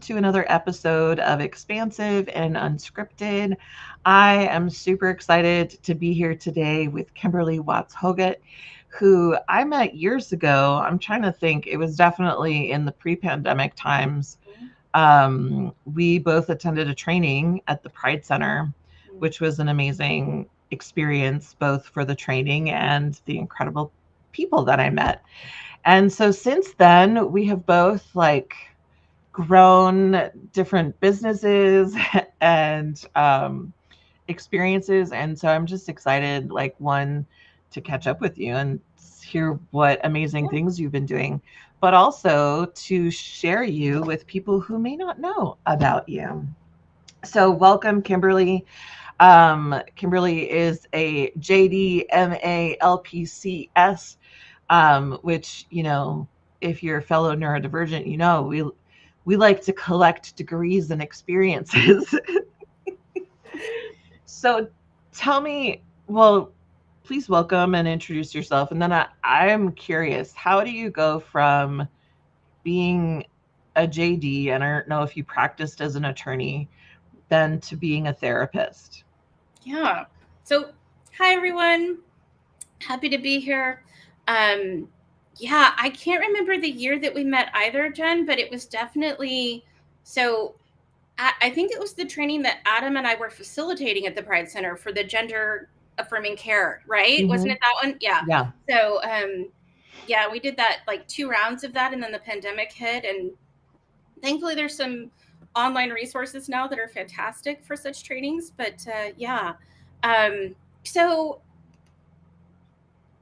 to another episode of Expansive and Unscripted. I am super excited to be here today with Kimberly Watts Hoggatt, who I met years ago. I'm trying to think, it was definitely in the pre pandemic times. We both attended a training at the Pride Center, which was an amazing experience, both for the training and the incredible people that I met. And so since then, we have both grown different businesses and experiences. And so I'm just excited, one, to catch up with you and hear what amazing things you've been doing, but also to share you with people who may not know about you. So, welcome, Kimberly. Kimberly is a JD LPC-S, which, if you're a fellow neurodivergent, we like to collect degrees and experiences. So tell me, well, please welcome and introduce yourself. And then I'm curious, how do you go from being a JD, and I don't know if you practiced as an attorney, then to being a therapist? Yeah. So, hi everyone. Happy to be here. Yeah, I can't remember the year that we met either, Jen, but it was definitely so. I think it was the training that Adam and I were facilitating at the Pride Center for the gender affirming care, right? Wasn't Mm-hmm. it that one? Yeah. Yeah. So, yeah, we did that like 2 rounds of that, and then the pandemic hit, and thankfully there's some online resources now that are fantastic for such trainings. But yeah, so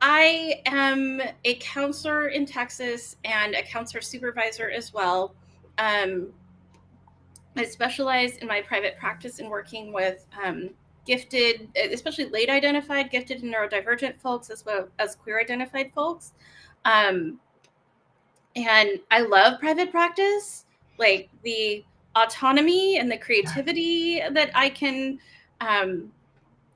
I am a counselor in Texas and a counselor supervisor as well. Um, I specialize in my private practice in working with gifted, especially late identified, gifted and neurodivergent folks, as well as queer identified folks. Um, and I love private practice, like the autonomy and the creativity that I can, um,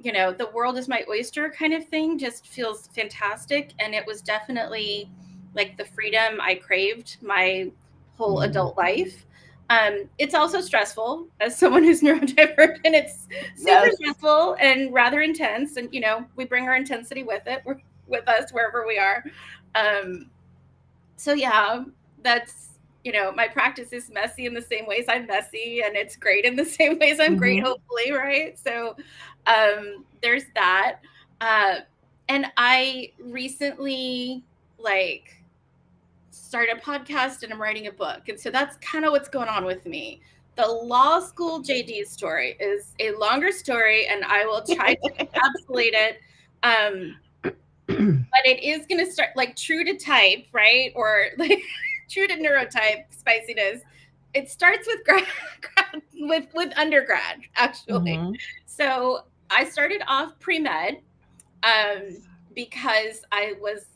the world is my oyster kind of thing just feels fantastic. And it was definitely like the freedom I craved my whole adult life. It's also stressful as someone who's neurodivergent. It's super Yes. stressful and rather intense. And, we bring our intensity with it, with us wherever we are. Um, so yeah, that's, my practice is messy in the same ways I'm messy, and it's great in the same ways I'm great, Mm-hmm. hopefully, right? So there's that. uh, and I recently like started a podcast, and I'm writing a book, and so that's kind of what's going on with me. The law school JD story is a longer story, and I will try to encapsulate it. But it is going to start like true to type, right? Or like true to neurotype spiciness. It starts with with undergrad, actually. Mm-hmm. So I started off pre-med, um, because I was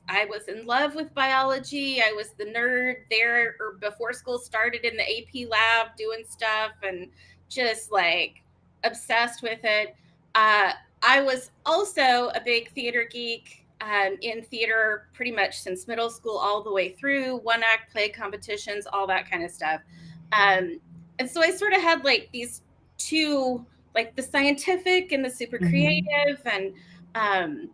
in love with biology. I was the nerd there, or before school started, in the AP lab doing stuff, and just like obsessed with it. Uh, I was also a big theater geek, in theater pretty much since middle school all the way through, one act play competitions, all that kind of stuff. Um, and so I sort of had like these two, like the scientific and the super Mm-hmm. creative. And um,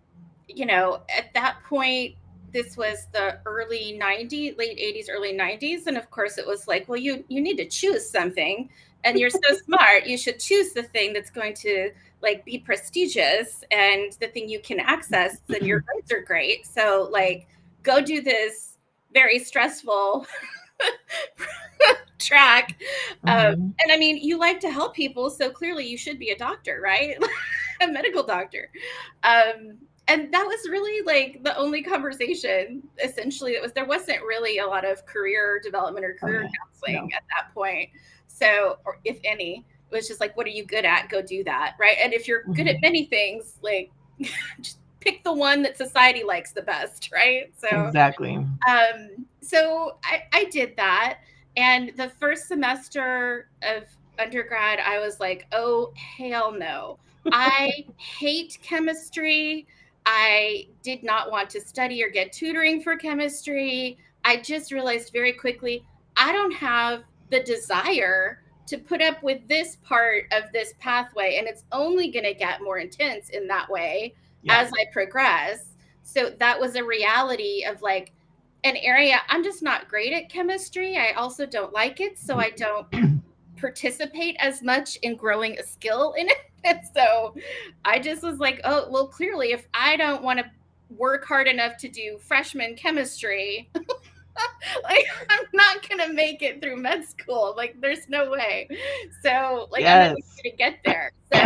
at that point, this was the early 90s, late 80s, early 90s. And of course, it was like, well, you need to choose something. And you're so smart, you should choose the thing that's going to like be prestigious and the thing you can access, and your grades are great. So like, go do this very stressful track. Mm-hmm. And I mean, you like to help people, so clearly you should be a doctor, right? A medical doctor. And that was really like the only conversation essentially. There wasn't really a lot of career development or career Okay. counseling No. at that point. So, or if any, it was just like, what are you good at? Go do that, right? And if you're good at Mm-hmm. many things, like just pick the one that society likes the best, right? Exactly. So I did that. And the first semester of undergrad, I was like, oh, hell no. I hate chemistry. I did not want to study or get tutoring for chemistry. I just realized very quickly I don't have the desire to put up with this part of this pathway, and it's only going to get more intense in that way as I progress. So that was a reality of like an area I'm just not great at chemistry. I also don't like it, so I don't participate as much in growing a skill in it. And so I just was like, oh, well, clearly if I don't want to work hard enough to do freshman chemistry, like I'm not gonna make it through med school. Like there's no way. So like I'm not gonna get there. So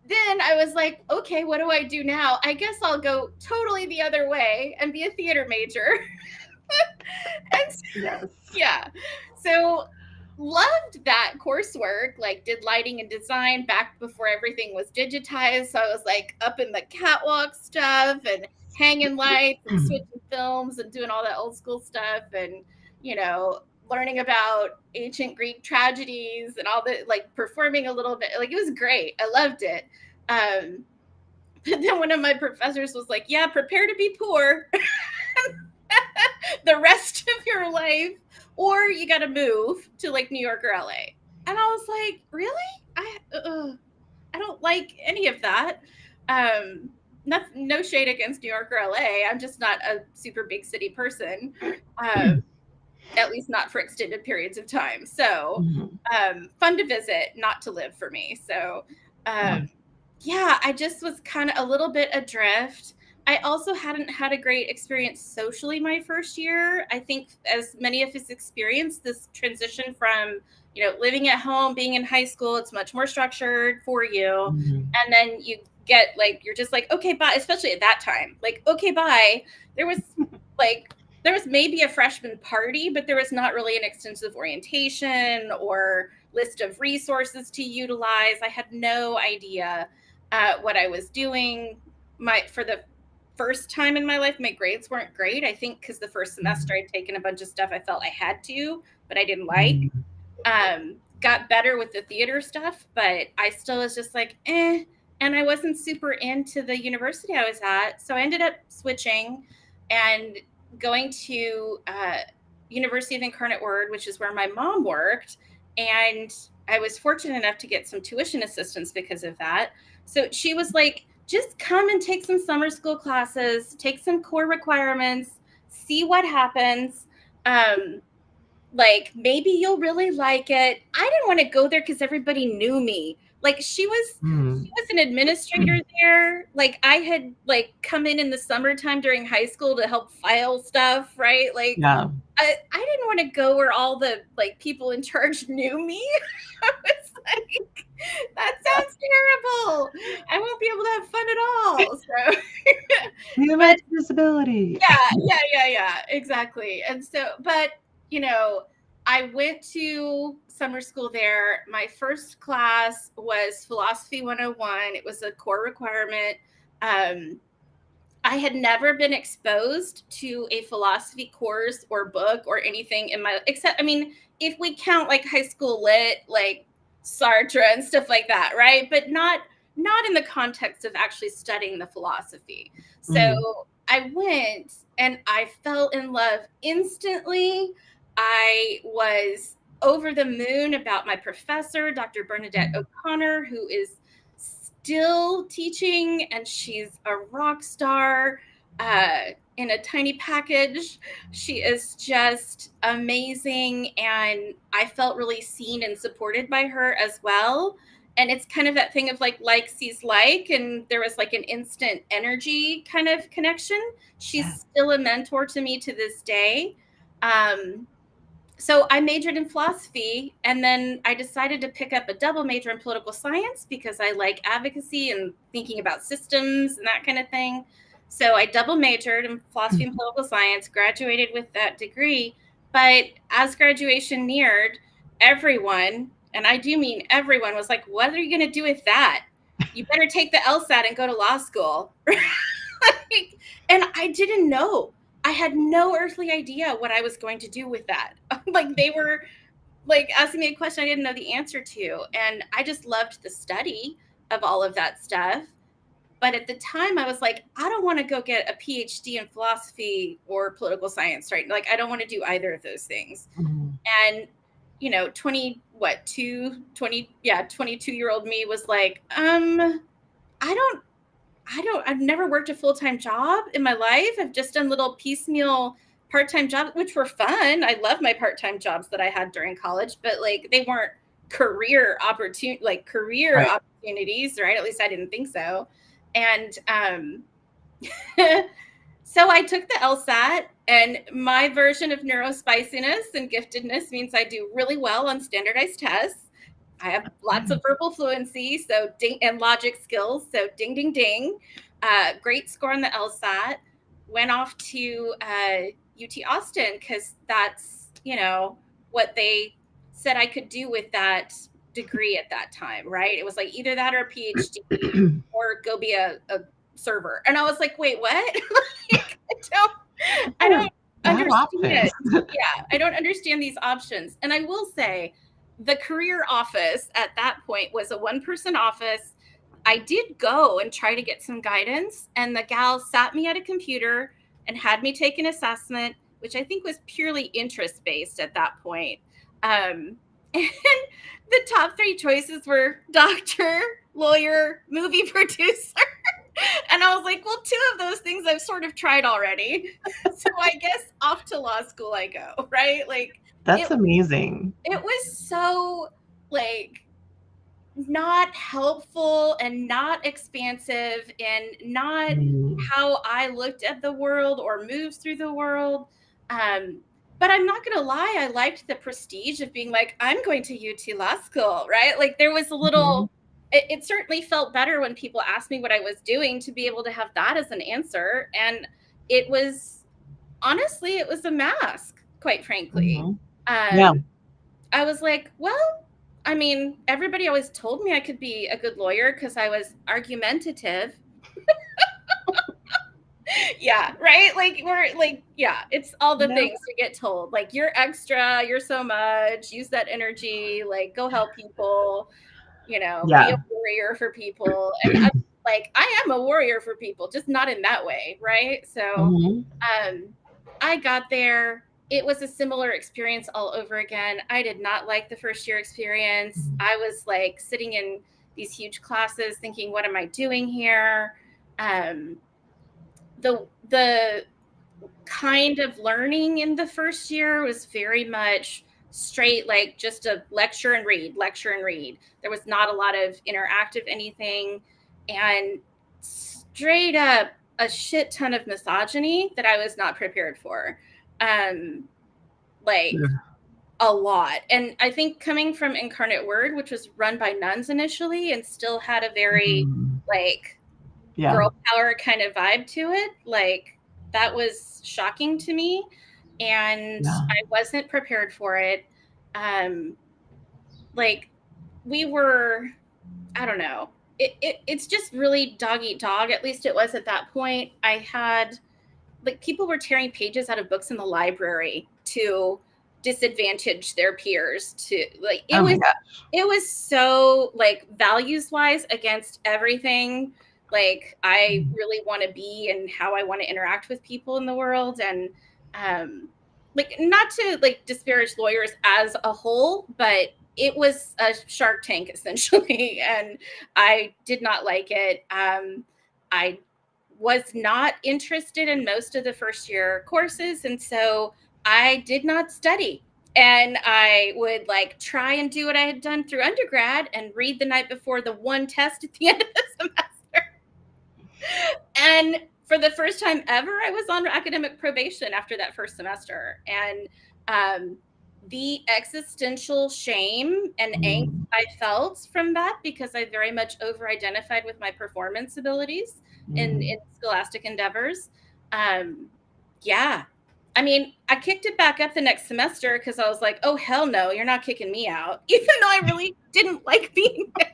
then I was like, okay, what do I do now? I guess I'll go totally the other way and be a theater major. And so, yeah. So loved that coursework, like did lighting and design back before everything was digitized. So I was like up in the catwalk stuff and hanging lights and switching films and doing all that old school stuff, and you know, learning about ancient Greek tragedies and all the like performing a little bit. Like it was great. I loved it. But then one of my professors was like, yeah, prepare to be poor the rest of your life, or you got to move to like New York or LA. And I was like, really? I don't like any of that. No shade against New York or LA. I'm just not a super big city person. At least not for extended periods of time. So fun to visit, not to live for me. So yeah, I just was kind of a little bit adrift. I also hadn't had a great experience socially my first year. I think as many of us experienced this transition from, you know, living at home, being in high school, it's much more structured for you. And then you get like, you're just like, okay, bye. Especially at that time, like, okay, bye. There was maybe a freshman party, but there was not really an extensive orientation or list of resources to utilize. I had no idea what I was doing. For the first time in my life, my grades weren't great. I think because the first semester I'd taken a bunch of stuff I felt I had to, but I didn't like. Got better with the theater stuff, but I still was just like, eh. And I wasn't super into the university I was at. So I ended up switching and going to University of Incarnate Word, which is where my mom worked. And I was fortunate enough to get some tuition assistance because of that. So she was like, just come and take some summer school classes, take some core requirements, see what happens. Like maybe you'll really like it. I didn't want to go there because everybody knew me. Like she was an administrator there. Like I had like come in the summertime during high school to help file stuff, right? Like I didn't want to go where all the like people in charge knew me. I was like, that sounds terrible. I won't be able to have fun at all. So human disability. Yeah, exactly. And so, but you know, I went to summer school there. My first class was Philosophy 101. It was a core requirement. I had never been exposed to a philosophy course or book or anything in my, except, I mean, if we count like high school lit, like Sartre and stuff like that, right? But not in the context of actually studying the philosophy. So I went and I fell in love instantly. I was over the moon about my professor, Dr. Bernadette O'Connor, who is still teaching, and she's a rock star in a tiny package. She is just amazing, and I felt really seen and supported by her as well. And it's kind of that thing of like sees like, and there was like an instant energy kind of connection. She's still a mentor to me to this day. So I majored in philosophy, and then I decided to pick up a double major in political science because I like advocacy and thinking about systems and that kind of thing. So I double majored in philosophy and political science, graduated with that degree. But as graduation neared, everyone, and I do mean everyone, was like, what are you going to do with that? You better take the LSAT and go to law school. And I didn't know. I had no earthly idea what I was going to do with that. Like they were like asking me a question I didn't know the answer to. And I just loved the study of all of that stuff. But at the time I was like, I don't want to go get a PhD in philosophy or political science, right? Like, I don't want to do either of those things. And 22-year-old me was like, I've never worked a full-time job in my life. I've just done little piecemeal part-time jobs, which were fun. I love my part-time jobs that I had during college, but like they weren't career opportunities, right? At least I didn't think so. And so I took the LSAT, and my version of neurospiciness and giftedness means I do really well on standardized tests. I have lots of verbal fluency, so ding, and logic skills, so ding, ding, ding. Great score on the LSAT. Went off to UT Austin because that's, what they said I could do with that degree at that time, right? It was like either that or a PhD or go be a server. And I was like, wait, what? Like, I don't understand. Yeah, I don't understand these options. And I will say, the career office at that point was a one-person office. I did go and try to get some guidance, and the gal sat me at a computer and had me take an assessment, which I think was purely interest-based at that point. And the top 3 choices were doctor, lawyer, movie producer. And I was like, well, 2 of those things I've sort of tried already. So I guess off to law school I go, right? Like, that's amazing. It was so, like, not helpful and not expansive and not how I looked at the world or moved through the world. But I'm not going to lie, I liked the prestige of being like, I'm going to UT Law School, right? Like, there was a little, it certainly felt better when people asked me what I was doing to be able to have that as an answer. And it was, honestly, it was a mask, quite frankly. I was like, well, I mean, everybody always told me I could be a good lawyer because I was argumentative. Yeah, right? Like, it's all the things you get told. Like, you're extra, you're so much, use that energy, like, go help people, be a warrior for people. And I am a warrior for people, just not in that way, right? So I got there. It was a similar experience all over again. I did not like the first year experience. I was like sitting in these huge classes thinking, what am I doing here? The kind of learning in the first year was very much straight, like just a lecture and read. There was not a lot of interactive anything, and straight up a shit ton of misogyny that I was not prepared for. A lot. And I think coming from Incarnate Word, which was run by nuns initially and still had a very girl power kind of vibe to it, like, that was shocking to me, and I wasn't prepared for it. Like, we were, I don't know, it's just really dog eat dog. At least it was at that point. I had, like, people were tearing pages out of books in the library to disadvantage their peers, to, like, it was so, like, values wise against everything, like, I really want to be and how I want to interact with people in the world. And like, not to, like, disparage lawyers as a whole, but it was a Shark Tank essentially, and I did not like it. I was not interested in most of the first year courses, and so I did not study. And I would, like, try and do what I had done through undergrad and read the night before the one test at the end of the semester. And for the first time ever, I was on academic probation after that first semester. And the existential shame and angst I felt from that, because I very much over-identified with my performance abilities in scholastic endeavors. Yeah. I mean, I kicked it back up the next semester because I was like, oh, hell no, you're not kicking me out, even though I really didn't like being there.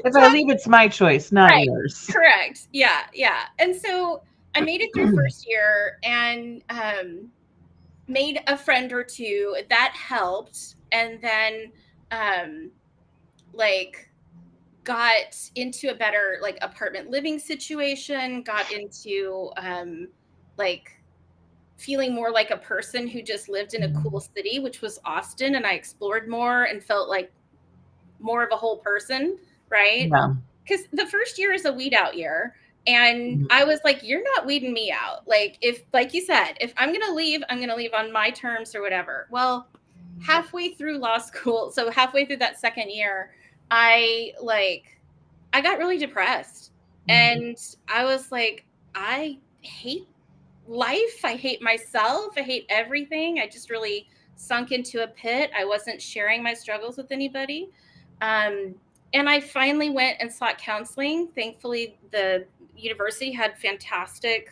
If I leave, it's my choice, not yours. Correct. Yeah. And so I made it through first year and made a friend or two. That helped. And then like, got into a better, like, apartment living situation, got into like feeling more like a person who just lived in a cool city, which was Austin, and I explored more and felt like more of a whole person, right? Yeah. Because the first year is a weed out year. And I was like, you're not weeding me out. Like, if, like you said, if I'm going to leave, I'm going to leave on my terms or whatever. Well, halfway through law school, so halfway through that second year, I got really depressed. And I was like, I hate life. I hate myself. I hate everything. I just really sunk into a pit. I wasn't sharing my struggles with anybody. And I finally went and sought counseling. Thankfully, the university had fantastic,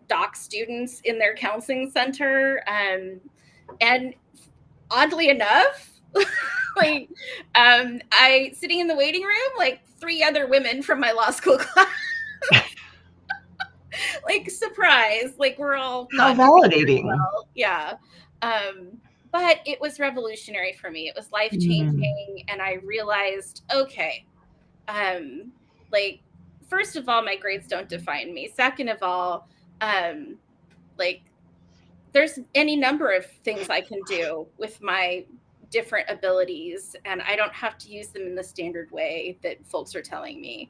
doc students in their counseling center. And oddly enough, I sitting in the waiting room, like 3 other women from my law school class. Like, surprise, like we're all how validating. well. Yeah. But it was revolutionary for me. It was life-changing. And I realized, okay, like, first of all, my grades don't define me. Second of all, like, there's any number of things I can do with my different abilities, and I don't have to use them in the standard way that folks are telling me.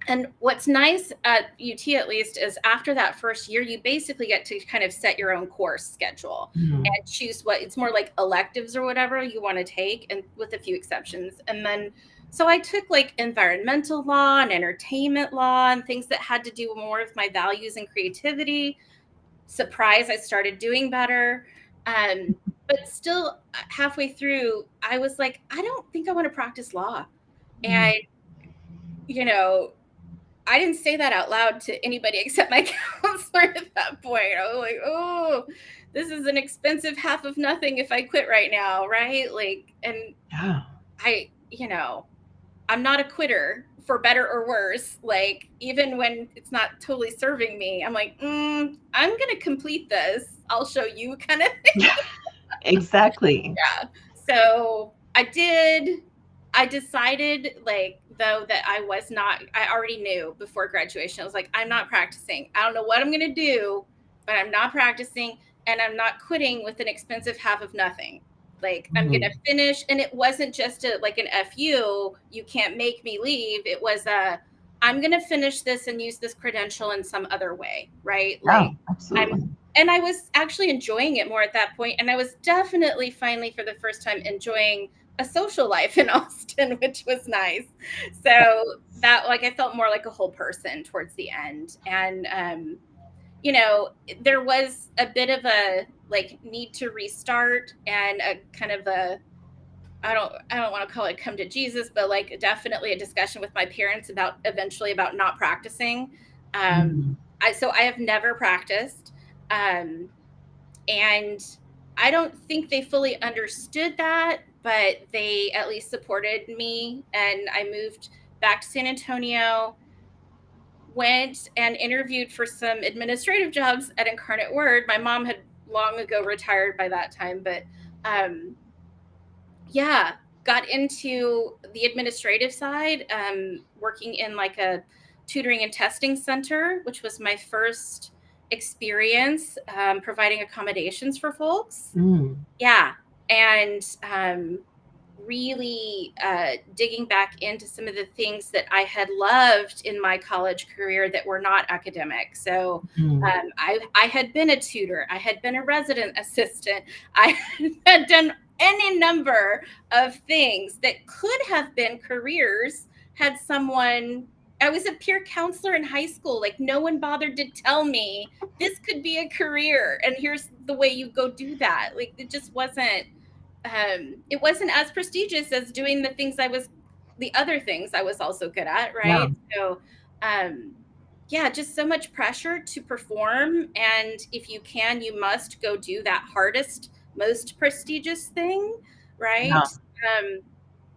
And what's nice at UT, at least, is after that first year, you basically get to kind of set your own course schedule and choose what, it's more like electives or whatever you want to take, and with a few exceptions. And then, so I took like environmental law and entertainment law and things that had to do more with my values and creativity. Surprise, I started doing better. But still, halfway through, I was like, I don't think I want to practice law. And, I didn't say that out loud to anybody except my counselor at that point. I was like, oh, this is an expensive half of nothing if I quit right now, right? Like, and I'm not a quitter, for better or worse. Like, even when it's not totally serving me, I'm like, I'm going to complete this. I'll show you, kind of thing. Exactly. Yeah. So I did. I decided, like, though, that I already knew before graduation. I was like, I'm not practicing. I don't know what I'm going to do, but I'm not practicing, and I'm not quitting with an expensive half of nothing. Like, I'm going to finish. And it wasn't just like an FU, you can't make me leave. It was I'm going to finish this and use this credential in some other way. Right. Like, absolutely. And I was actually enjoying it more at that point. And I was definitely finally, for the first time, enjoying a social life in Austin, which was nice. So that, like, I felt more like a whole person towards the end. And, there was a bit of a, like, need to restart, and a kind of a, I don't want to call it come to Jesus, but like definitely a discussion with my parents about not practicing. So I have never practiced. And I don't think they fully understood that, but they at least supported me. And I moved back to San Antonio, went and interviewed for some administrative jobs at Incarnate Word. My mom had long ago retired by that time, but got into the administrative side, working in like a tutoring and testing center, which was my first experience providing accommodations for folks. And really digging back into some of the things that I had loved in my college career that were not academic. So I had been a tutor, I had been a resident assistant, I had done any number of things that could have been careers had someone. I was a peer counselor in high school. Like, no one bothered to tell me this could be a career, and here's the way you go do that. Like, it just wasn't, it wasn't as prestigious as doing the other things I was also good at. Right. So, just so much pressure to perform. And if you can, you must go do that hardest, most prestigious thing. Right.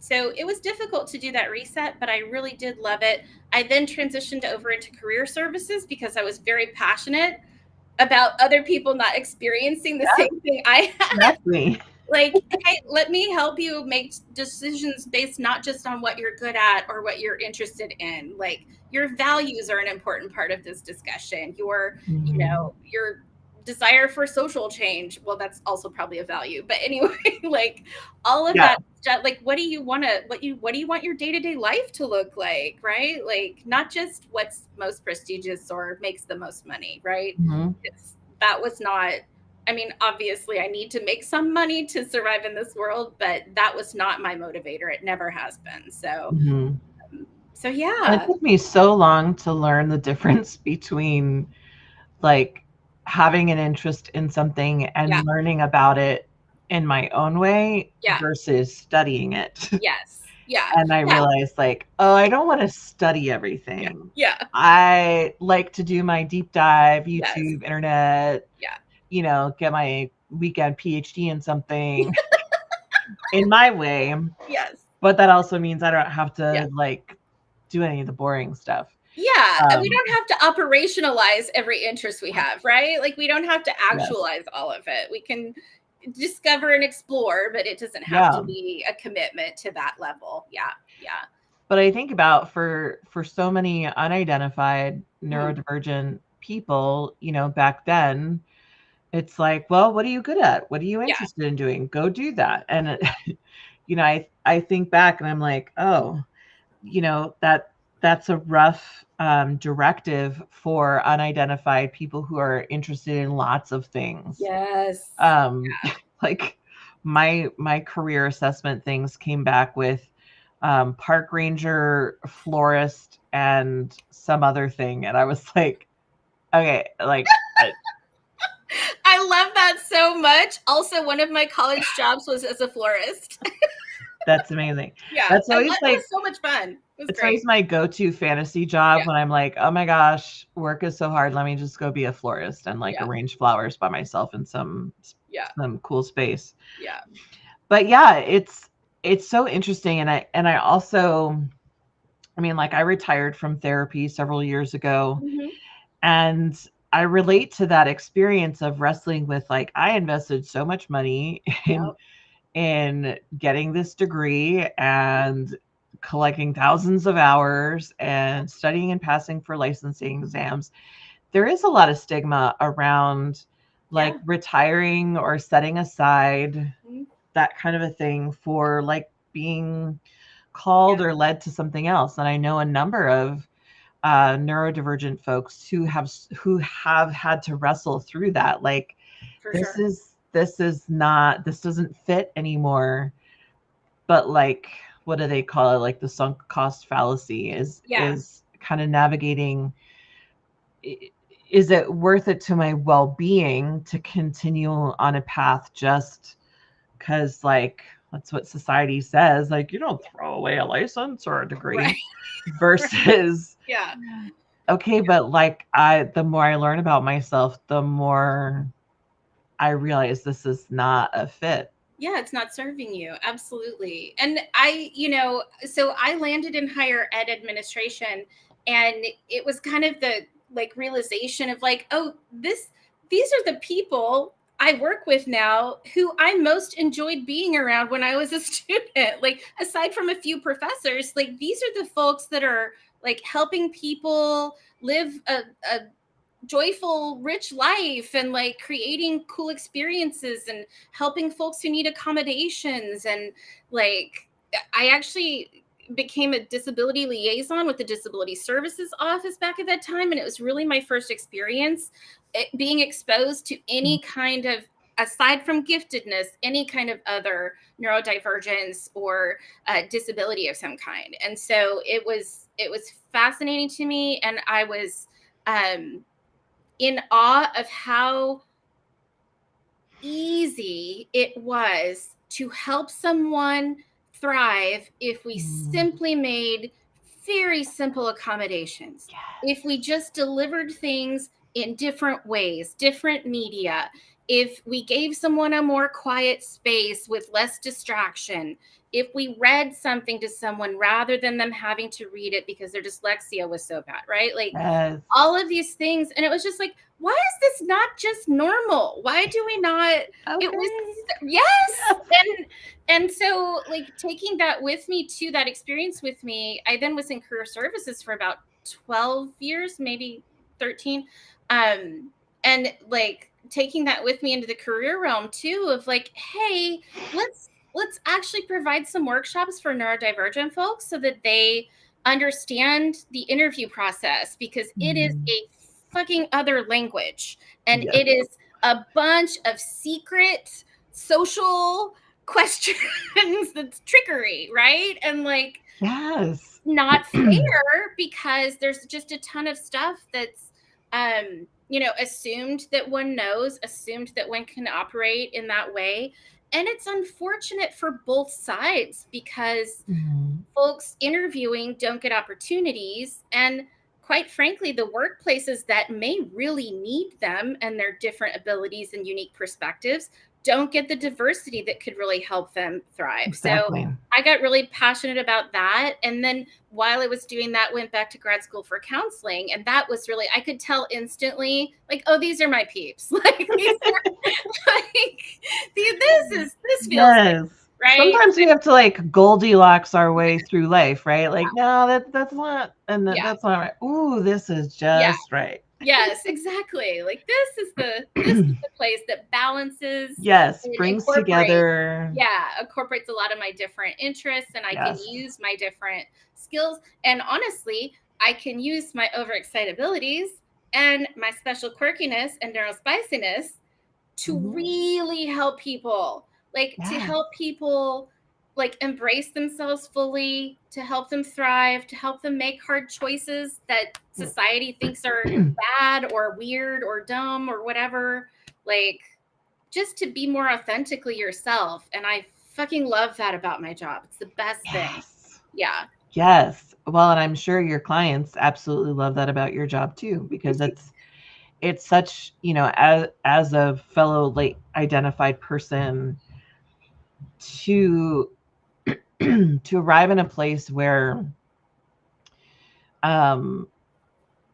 So it was difficult to do that reset, but I really did love it. I then transitioned over into career services because I was very passionate about other people not experiencing the same thing I had. Exactly. Like, hey, let me help you make decisions based not just on what you're good at or what you're interested in. Like, your values are an important part of this discussion. Mhm. Your desire for social change. Well, that's also probably a value. But anyway, like all of Yeah. that stuff, like what do you want your day-to-day life to look like, right? Like not just what's most prestigious or makes the most money, right? Mhm. That was not, I mean, obviously I need to make some money to survive in this world, but that was not my motivator. It never has been. So, Mhm. so It yeah. took me so long to learn the difference between like having an interest in something Yeah. and learning about it in my own way Yeah. versus studying it. Yes. Yeah. And I Yeah. realized like, oh, I don't want to study Yeah. everything. Yeah. I like to do my deep dive, Yes. YouTube, internet, Yeah. get my weekend PhD in something in my way. Yes. But that also means I don't have Yeah. to like do any of the boring stuff. Yeah. And we Um, don't have to operationalize every interest we have, right? Like we don't have to yes. actualize all of it. We can discover and explore, but it doesn't have to Yeah. be a commitment to that level. Yeah. Yeah. But I think about for so many unidentified Mm. neurodivergent people, back then, it's like, well, what are you good at? What are you Yeah. interested in doing? Go do that. And I think back and I'm like, oh, that's a rough directive for unidentified people who are interested in lots of things. Yes. Um, like my career assessment things came back with park ranger, florist, and some other thing, and I was like, okay, like I love that so much. Also, one of my college jobs was as a florist. that's amazing. Yeah. That's always It was like so much fun. It was it's always great. my go-to fantasy job Yeah. when I'm like, oh my gosh, work is so hard. Let me just go be a florist and like Yeah. arrange flowers by myself in Yeah. some cool space. Yeah. But yeah, it's so interesting, and I also, I mean, like I retired from therapy several years ago, Mm-hmm. and I relate to that experience of wrestling with like I invested so much money in Yep. getting this degree and collecting thousands of hours and studying and passing for licensing exams. There is a lot of stigma around like Yeah. retiring or setting aside Mhm. that kind of a thing for like being Yeah. called or led to something else. And I know a number of neurodivergent folks who have had to wrestle through that. Like For this sure. is this is not this doesn't fit anymore. But like what do they call it? Like the sunk cost fallacy Yeah. is kind of navigating. Is it worth it to my well-being to continue on a path just because like that's what society says, like you don't throw away a license or a Right. degree Right. versus Yeah. okay, but like the more I learn about myself, the more I realize this is not a fit. Yeah, it's not serving you. Absolutely. And so I landed in higher ed administration, and it was kind of the like realization of like, oh, these are the people I work with now who I most enjoyed being around when I was a student. Like aside from a few professors, like these are the folks that are like helping people live a joyful, rich life and like creating cool experiences and helping folks who need accommodations. And like, I actually became a disability liaison with the Disability Services Office back at that time. And it was really my first experience being exposed to any kind of, aside from giftedness, any kind of other neurodivergence or disability of some kind. And so it was fascinating to me. And I was, in awe of how easy it was to help someone thrive if we Mm, simply made very simple accommodations. If we yes. just delivered things in different ways, different media, if we gave someone a more quiet space with less distraction, if we read something to someone rather than them having to read it because their dyslexia was so bad, right? Like Yes. all of these things. And it was just like, why is this not just normal? Why do we not? It was, Okay. yes, And so, like, taking that with me to that experience with me, I then was in career services for about 12 years, maybe 13. And like taking that with me into the career realm too, of like, hey, let's actually provide some workshops for neurodivergent folks so that they understand the interview process, because it is Mhm. a fucking other language, and Yes. it is a bunch of secret social questions that's trickery, right? And like Yes. not fair, because there's just a ton of stuff that's assumed that one knows, assumed that one can operate in that way. And it's unfortunate for both sides, because Mhm. folks interviewing don't get opportunities, and quite frankly, the workplaces that may really need them and their different abilities and unique perspectives don't get the diversity that could really help them thrive. So Exactly. I got really passionate about that, and then while I was doing that, went back to grad school for counseling, and that was really, I could tell instantly, like, oh, these are my peeps. Like, these are like, this feels good, Yes. right? Sometimes we have to like Goldilocks our way through life, right? Like, no, that's not, and Yeah. that's not right. Ooh, this is Yeah. just right. Yes, exactly. Like this is the place that balances Yes, and brings incorporates, together. yeah, incorporates a lot of my different interests, and I can Yes. use my different skills. And honestly, I can use my overexcitabilities and my special quirkiness and neurospiciness to Mhm. really help people, like to Yes. help people like embrace themselves fully, to help them thrive, to help them make hard choices that society thinks are bad or weird or dumb or whatever, like just to be more authentically yourself. And I fucking love that about my job. It's the best thing. Yes. Yeah. Yes. Well, and I'm sure your clients absolutely love that about your job too, because it's such, as a fellow late identified person, to to arrive in a place where um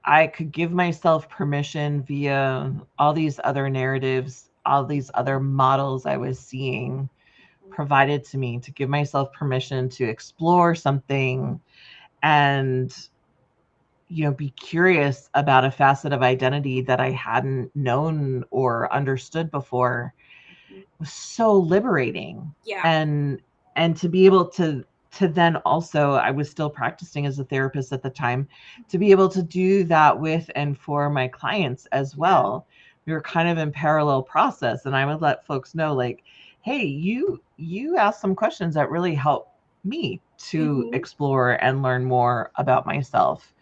I could give myself permission via all these other narratives, all these other models I was seeing provided to me, to give myself permission to explore something and be curious about a facet of identity that I hadn't known or understood before, was so liberating. Yeah. And to be able to then also, I was still practicing as a therapist at the time, to be able to do that with and for my clients as Yeah. well. We were kind of in parallel process, and I would let folks know, like, hey, you asked some questions that really helped me to Mm-hmm. explore and learn more about myself.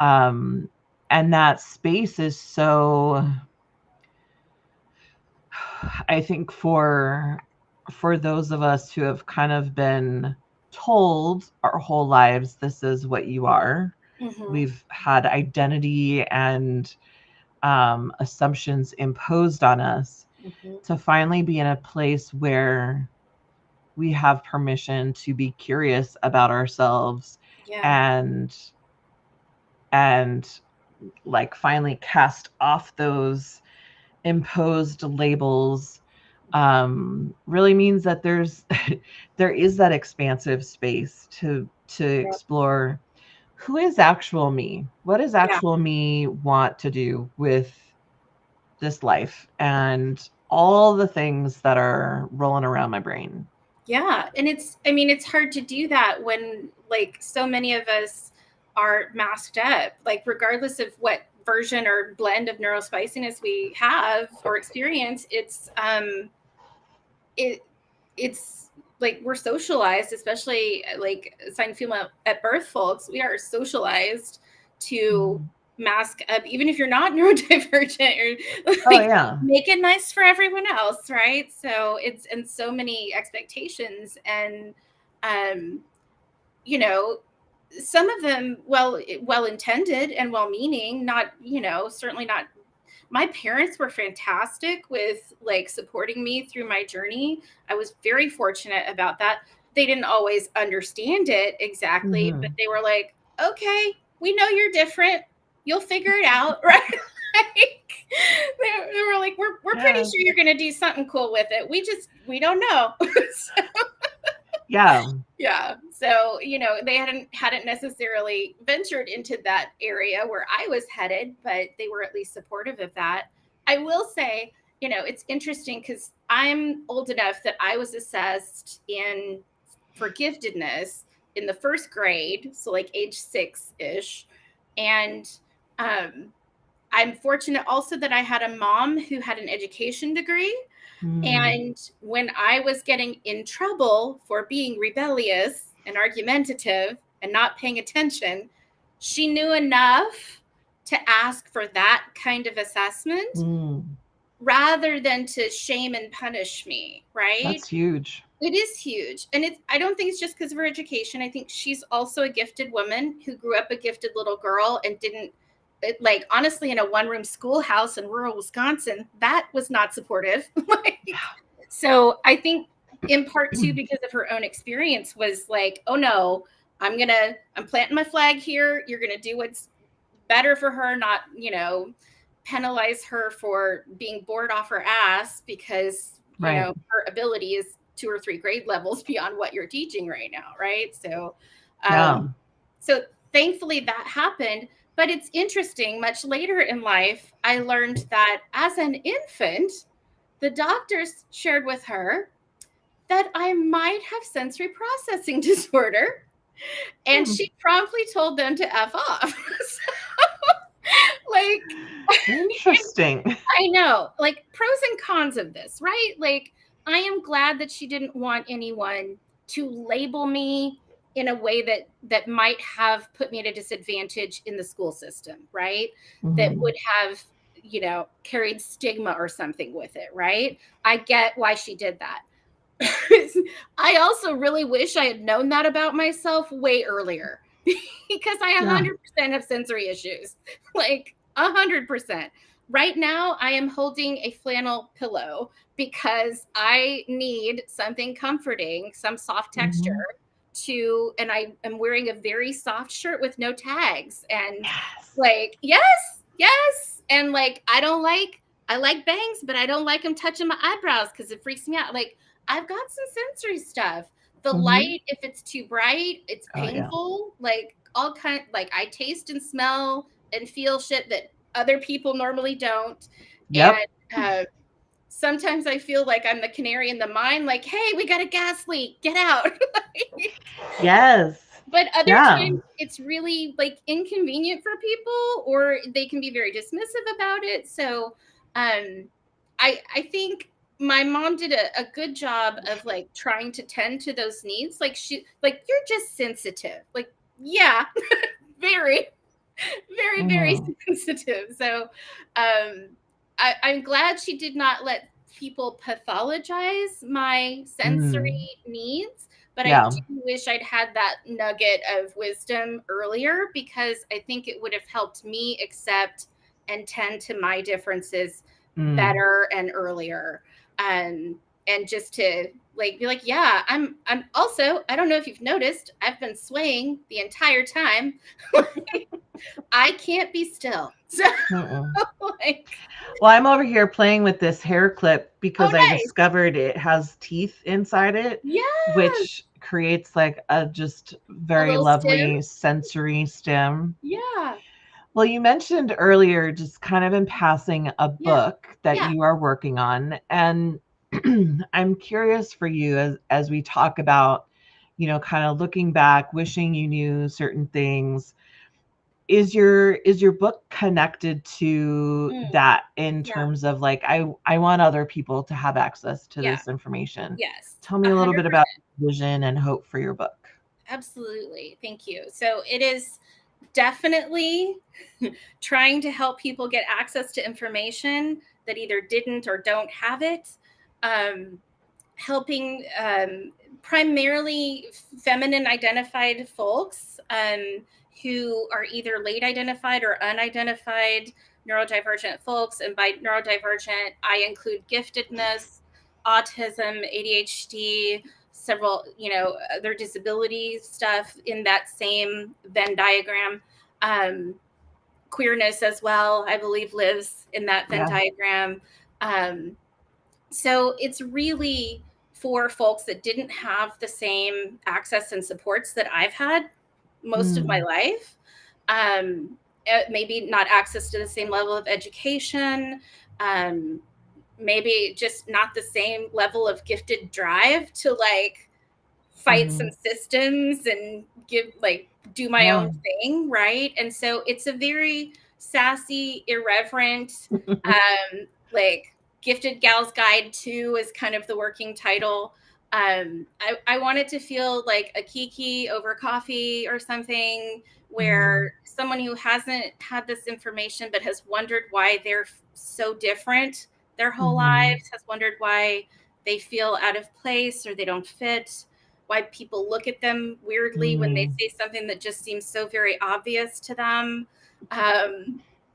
um and that space is so, I think, for those of us who have kind of been told our whole lives, this is what you are. Mm-hmm. We've had identity and assumptions imposed on us, Mm-hmm. to finally be in a place where we have permission to be curious about ourselves, Yeah. and and like finally cast off those imposed labels, really means that there is that expansive space to Yeah. explore who is actual me, what does Yeah. actual me want to do with this life, and all the things that are rolling around my brain. Yeah. And it's hard to do that when like so many of us are masked up, like regardless of what version or blend of neurospiciness we have or experience, it it's like we're socialized, especially like assigned female at birth folks, we are socialized to Mhm. mask up, even if you're not neurodivergent, or Oh like yeah. make it nice for everyone else, right? So it's and so many expectations, and um you know some of them well intended and well meaning, not certainly not. My parents were fantastic with like supporting me through my journey. I was very fortunate about that. They didn't always understand it exactly, but Hmm. they were like, okay, we know you're different. You'll figure it out, right? Like, they were like, we're pretty Yeah. sure you're going to do something cool with it. We don't know. So, Yeah. Yeah. So, they hadn't necessarily ventured into that area where I was headed, but they were at least supportive of that. I will say, it's interesting because I'm old enough that I was assessed for giftedness in the first grade, so like age 6-ish. And I'm fortunate also that I had a mom who had an education degree. And when I was getting in trouble for being rebellious and argumentative and not paying attention, she knew enough to ask for that kind of assessment rather than to shame and punish me, right? That's huge. It is huge. And I don't think it's just because of her education. I think she's also a gifted woman who grew up a gifted little girl and didn't, honestly, in a one-room schoolhouse in rural Wisconsin, that was not supportive. So I think in part too, because of her own experience, was like, oh no, I'm planting my flag here. You're going to do what's better for her, not, penalize her for being bored off her ass because, Right. her ability is 2 or 3 grade levels beyond what you're teaching right now. Right. So, Yeah. so thankfully that happened. But it's interesting, much later in life, I learned that as an infant, the doctors shared with her that I might have sensory processing disorder. And she promptly told them to F off. Like, Interesting. I know, like, pros and cons of this, right? Like, I am glad that she didn't want anyone to label me in a way that might have put me at a disadvantage in the school system, right? That would have, carried stigma or something with it, right? I get why she did that. I also really wish I had known that about myself way earlier because I 100% have sensory issues, like 100%. Right now, I am holding a flannel pillow because I need something comforting, some soft texture and I am wearing a very soft shirt with no tags. And yes. And like, I like bangs, but I don't like them touching my eyebrows because it freaks me out. Like, I've got some sensory stuff. The light, if it's too bright, it's painful. Like I taste and smell and feel shit that other people normally don't. Yep. And sometimes I feel like I'm the canary in the mine, like, hey, we got a gas leak, get out. Yes. But other times it's really like inconvenient for people, or they can be very dismissive about it. So I think my mom did a good job of like trying to tend to those needs. Like you're just sensitive. Like, yeah, very, very, very sensitive. So I'm glad she did not let people pathologize my sensory needs. But I do wish I'd had that nugget of wisdom earlier, because I think it would have helped me accept and tend to my differences better and earlier. And just to like be like, yeah, I'm also, I don't know if you've noticed, I've been swaying the entire time. I can't be still. So, well, I'm over here playing with this hair clip because I discovered it has teeth inside it, which creates like a just very lovely sensory stem. Yeah. Well, you mentioned earlier, just kind of in passing, a book that you are working on. And I'm curious for you as we talk about, kind of looking back, wishing you knew certain things. Is your book connected to that in terms of like, I want other people to have access to this information? Yes. Tell me a little bit about vision and hope for your book. Absolutely. Thank you. So it is definitely trying to help people get access to information that either didn't or don't have it. Helping primarily feminine identified folks who are either late identified or unidentified neurodivergent folks. And by neurodivergent, I include giftedness, autism, ADHD, several, other disability stuff in that same Venn diagram. Queerness as well, I believe, lives in that Venn diagram. So it's really for folks that didn't have the same access and supports that I've had most of my life. Maybe not access to the same level of education, maybe just not the same level of gifted drive to like fight some systems and do my own thing, right? And so it's a very sassy, irreverent, like Gifted Gal's Guide to is kind of the working title. I want it to feel like a kiki over coffee or something, where someone who hasn't had this information but has wondered why they're so different their whole lives, has wondered why they feel out of place or they don't fit, why people look at them weirdly when they say something that just seems so very obvious to them.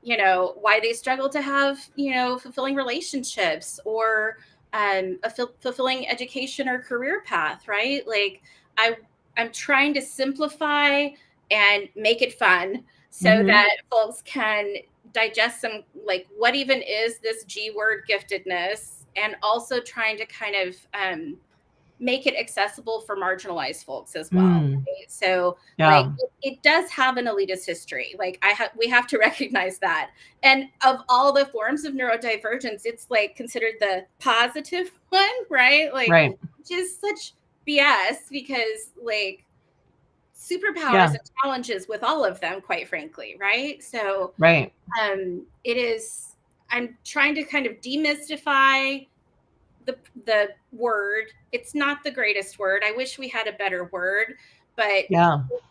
Why they struggle to have, fulfilling relationships or a fulfilling education or career path, right? Like I'm trying to simplify and make it fun so that folks can digest some, like, what even is this G word giftedness, and also trying to kind of make it accessible for marginalized folks as well. Right? So like it does have an elitist history. Like we have to recognize that. And of all the forms of neurodivergence, it's like considered the positive one, right? Like which is such BS, because like superpowers and challenges with all of them, quite frankly, right? So it is, I'm trying to kind of demystify the word. It's not the greatest word. I wish we had a better word, but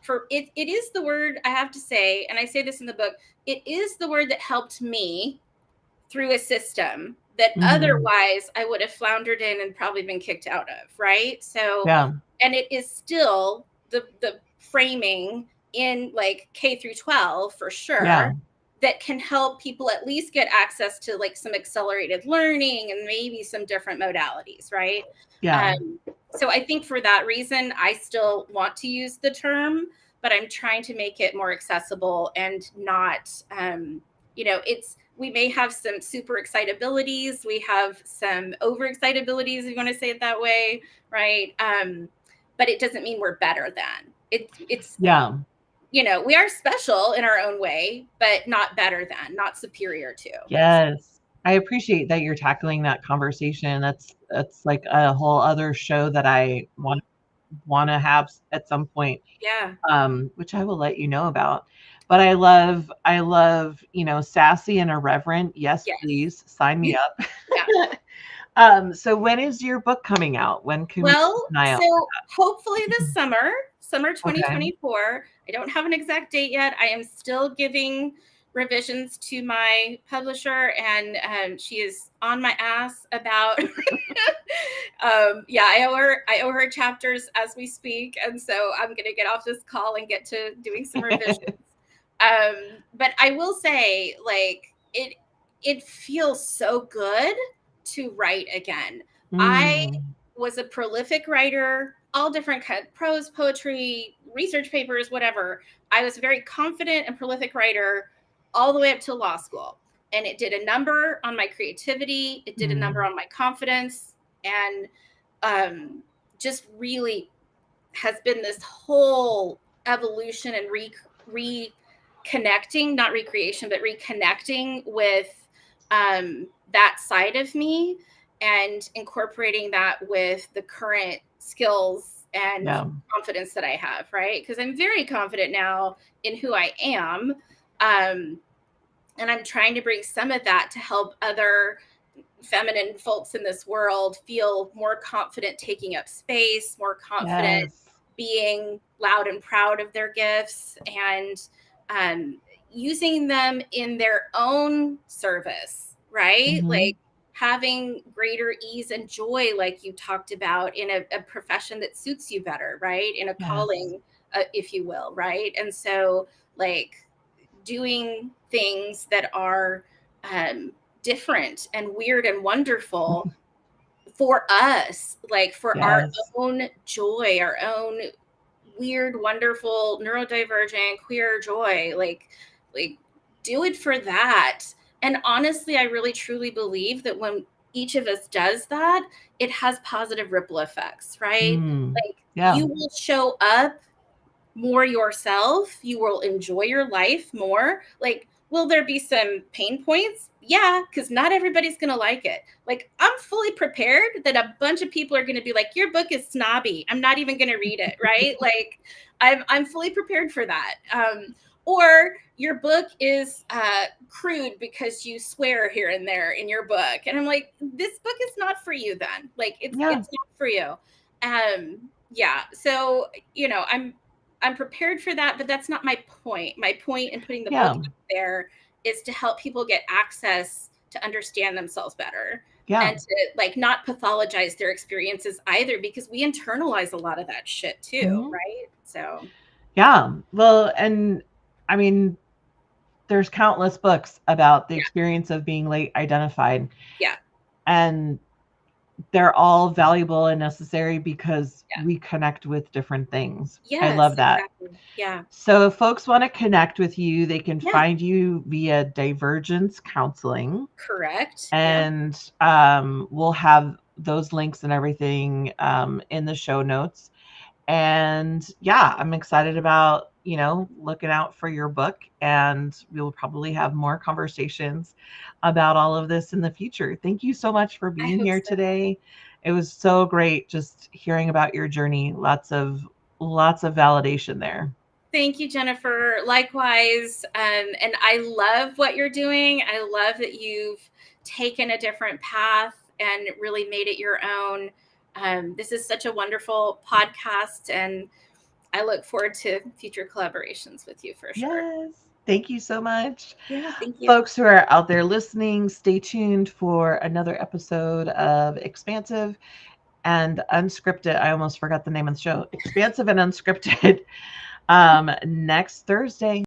for it is the word, I have to say, and I say this in the book, it is the word that helped me through a system that otherwise I would have floundered in and probably been kicked out of, right? So and it is still the framing in like K through 12 for sure, that can help people at least get access to like some accelerated learning and maybe some different modalities, right? So I think for that reason, I still want to use the term, but I'm trying to make it more accessible and not, we may have some super excitabilities. We have some overexcitabilities, if you want to say it that way, right? But it doesn't mean we're better than. It's we are special in our own way, but not better than, not superior to. Yes. I appreciate that you're tackling that conversation. That's like a whole other show that I want to have at some point. Which I will let you know about. But I love, sassy and irreverent. Yes, please sign me up. So when is your book coming out? When can we keep an eye out? So hopefully this summer 2024. I don't have an exact date yet. I am still giving revisions to my publisher, and she is on my ass about I owe her chapters as we speak, and so I'm gonna get off this call and get to doing some revisions. But I will say, like, it feels so good to write again. I was a prolific writer, all different kinds, prose, poetry, research papers, whatever. I was a very confident and prolific writer all the way up to law school. And it did a number on my creativity. It did a number on my confidence, and just really has been this whole evolution and reconnecting, not recreation, but reconnecting with that side of me and incorporating that with the current skills and confidence that I have, right? Because I'm very confident now in who I am. And I'm trying to bring some of that to help other feminine folks in this world feel more confident taking up space, more confident being loud and proud of their gifts, and using them in their own service, right? Like having greater ease and joy, like you talked about, in a profession that suits you better, right? In a calling, if you will, right? And so, like, doing things that are different and weird and wonderful for us, like for our own joy, our own weird, wonderful, neurodivergent, queer joy, like do it for that. And honestly, I really truly believe that when each of us does that, it has positive ripple effects, right? Like Yeah. you will show up more yourself, you will enjoy your life more. Like, will there be some pain points? Yeah, because not everybody's going to like it. Like, I'm fully prepared that a bunch of people are going to be like, your book is snobby, I'm not even going to read it, right? Like, I'm fully prepared for that. Or your book is crude because you swear here and there in your book, and I'm like, this book is not for you then. Like, it's not for you. Yeah, so I'm prepared for that, but that's not my point. My point in putting the book out there is to help people get access to understand themselves better, and to like not pathologize their experiences either, because we internalize a lot of that shit too, right? So yeah, well, and I mean, there's countless books about the experience of being late identified. Yeah. And they're all valuable and necessary because we connect with different things. Yes, I love that. Exactly. Yeah. So if folks want to connect with you, they can find you via Divergence Counseling. Correct. And we'll have those links and everything in the show notes. And yeah, I'm excited about, looking out for your book, and we will probably have more conversations about all of this in the future. Thank you so much for being here today. It was so great just hearing about your journey. Lots of validation there. Thank you, Jennifer. Likewise. And I love what you're doing. I love that you've taken a different path and really made it your own. This is such a wonderful podcast, and I look forward to future collaborations with you for sure. Yes. Thank you so much. Yeah, thank you. Folks who are out there listening, stay tuned for another episode of Expansive and Unscripted. I almost forgot the name of the show. Expansive and Unscripted next Thursday.